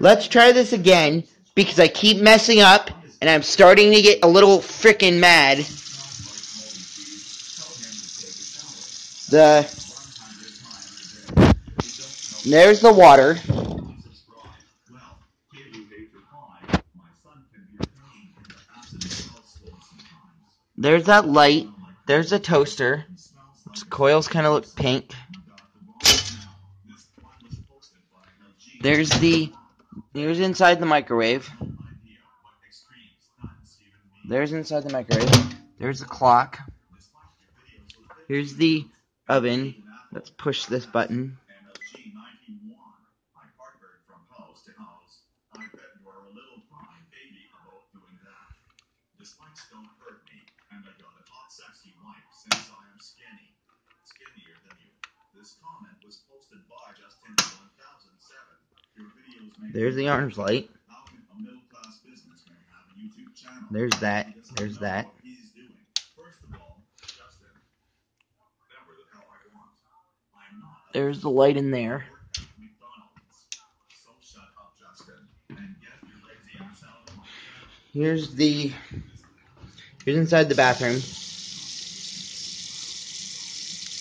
Let's try this again, because I keep messing up, and I'm starting to get a little frickin' mad. There's the water. There's that light. There's a toaster. Its coils kind of look pink. There's inside the microwave. There's inside the microwave. There's the clock. Here's the oven. Let's push this button. There's the arms light. There's that. There's that. There's the light in there. Here's inside the bathroom.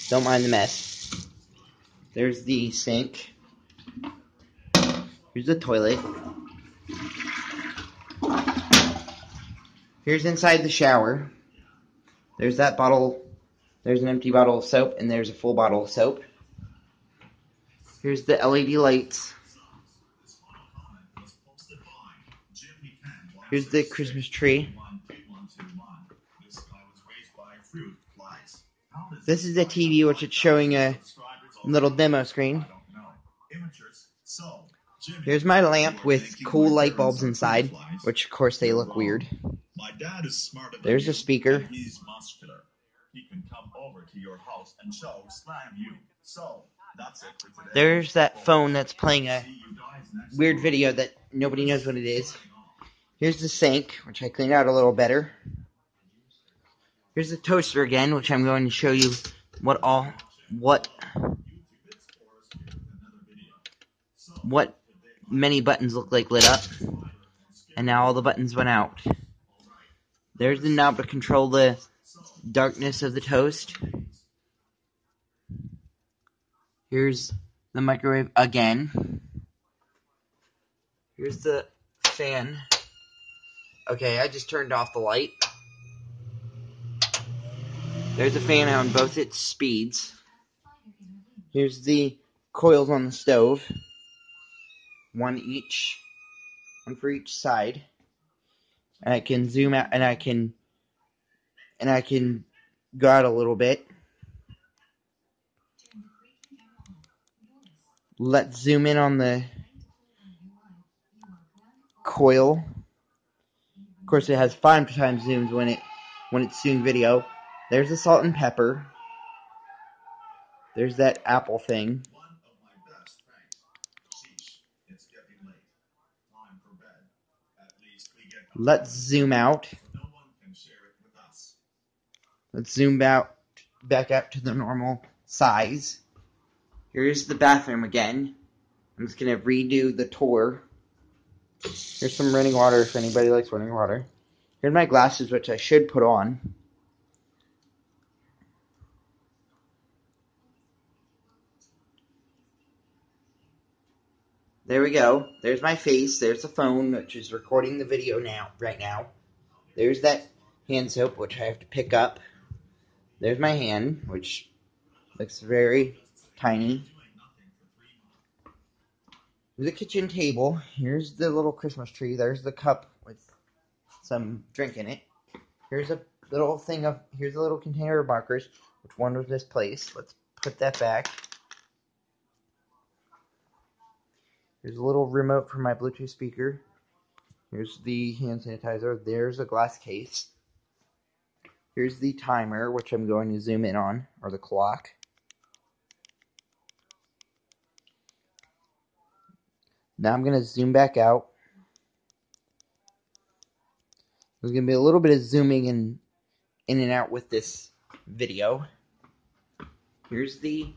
Don't mind the mess. There's the sink. Here's the toilet. Here's inside the shower. There's that bottle. There's an empty bottle of soap, and there's a full bottle of soap. Here's the LED lights. Here's the Christmas tree. This is the TV, which is showing a little demo screen. Here's my lamp with cool light bulbs inside, which of course they look weird. There's a speaker. There's that phone that's playing a weird video that nobody knows what it is. Here's the sink, which I cleaned out a little better. Here's the toaster again, which I'm going to show you what many buttons look like lit up. And now all the buttons went out. There's the knob to control the darkness of the toast. Here's the microwave again. Here's the fan. Okay, I just turned off the light. There's a fan on both its speeds. Here's the coils on the stove. One for each side. And I can zoom out, and I can go out a little bit. Let's zoom in on the coil. Of course, it has 5 times zooms when it's doing video. There's the salt and pepper. There's that apple thing. Let's zoom out. Let's zoom out back up to the normal size. Here's the bathroom again. I'm just going to redo the tour. Here's some running water if anybody likes running water. Here's my glasses, which I should put on. There we go. There's my face. There's the phone, which is recording the video right now. There's that hand soap, which I have to pick up. There's my hand, which looks very tiny. There's the kitchen table. Here's the little Christmas tree. There's the cup with some drink in it. Here's a little container of markers, which one was misplaced. Let's put that back. Here's a little remote for my Bluetooth speaker. Here's the hand sanitizer. There's a glass case. Here's the timer, which I'm going to zoom in on, or the clock. Now I'm going to zoom back out. There's going to be a little bit of zooming in and out with this video. Here's the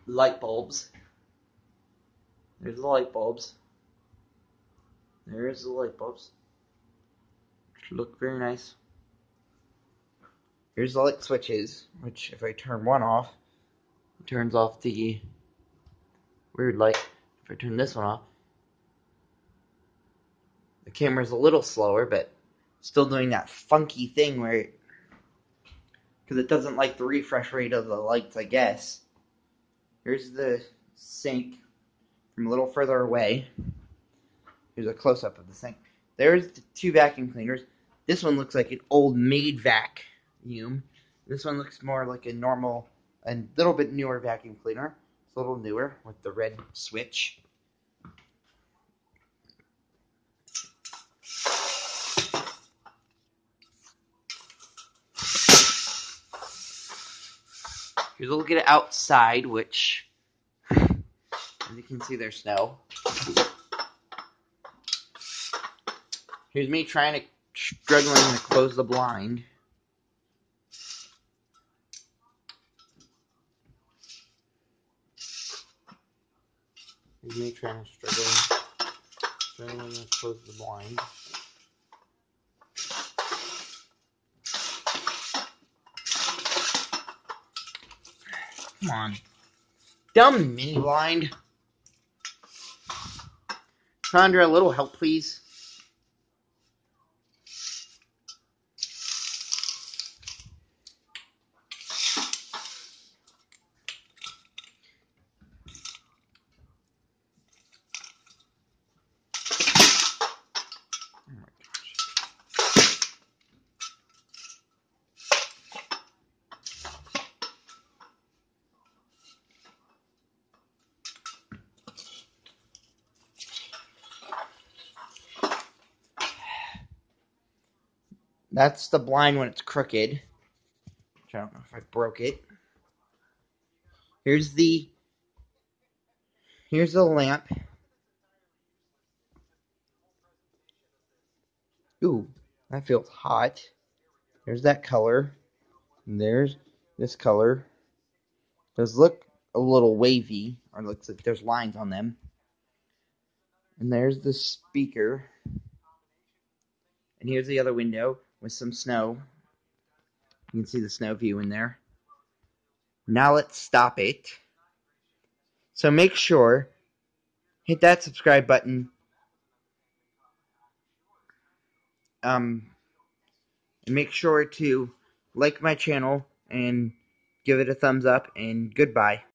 light bulbs. There's the light bulbs. There's the light bulbs. Look very nice. Here's the light switches, which if I turn one off, it turns off the weird light. If I turn this one off, the camera's a little slower, but still doing that funky thing where because it doesn't like the refresh rate of the lights, I guess. Here's the sink from a little further away. Here's a close-up of the sink. There's the two vacuum cleaners. This one looks like an old maid vacuum. This one looks more like a normal, a little bit newer vacuum cleaner. It's a little newer with the red switch. Here's a look at it outside, which, as you can see, there's snow. Here's me struggling to close the blind. Here's me struggling to close the blind. Come on. Dumb mini blind. Sandra, a little help, please. That's the blind when it's crooked. Which I don't know if I broke it. Here's the lamp. Ooh, that feels hot. There's that color. And there's this color. Those look a little wavy, or looks like there's lines on them. And there's the speaker. And here's the other window with some snow. You can see the snow view in there. Now let's stop it. So make sure, hit that subscribe button. And make sure to like my channel and give it a thumbs up, and goodbye.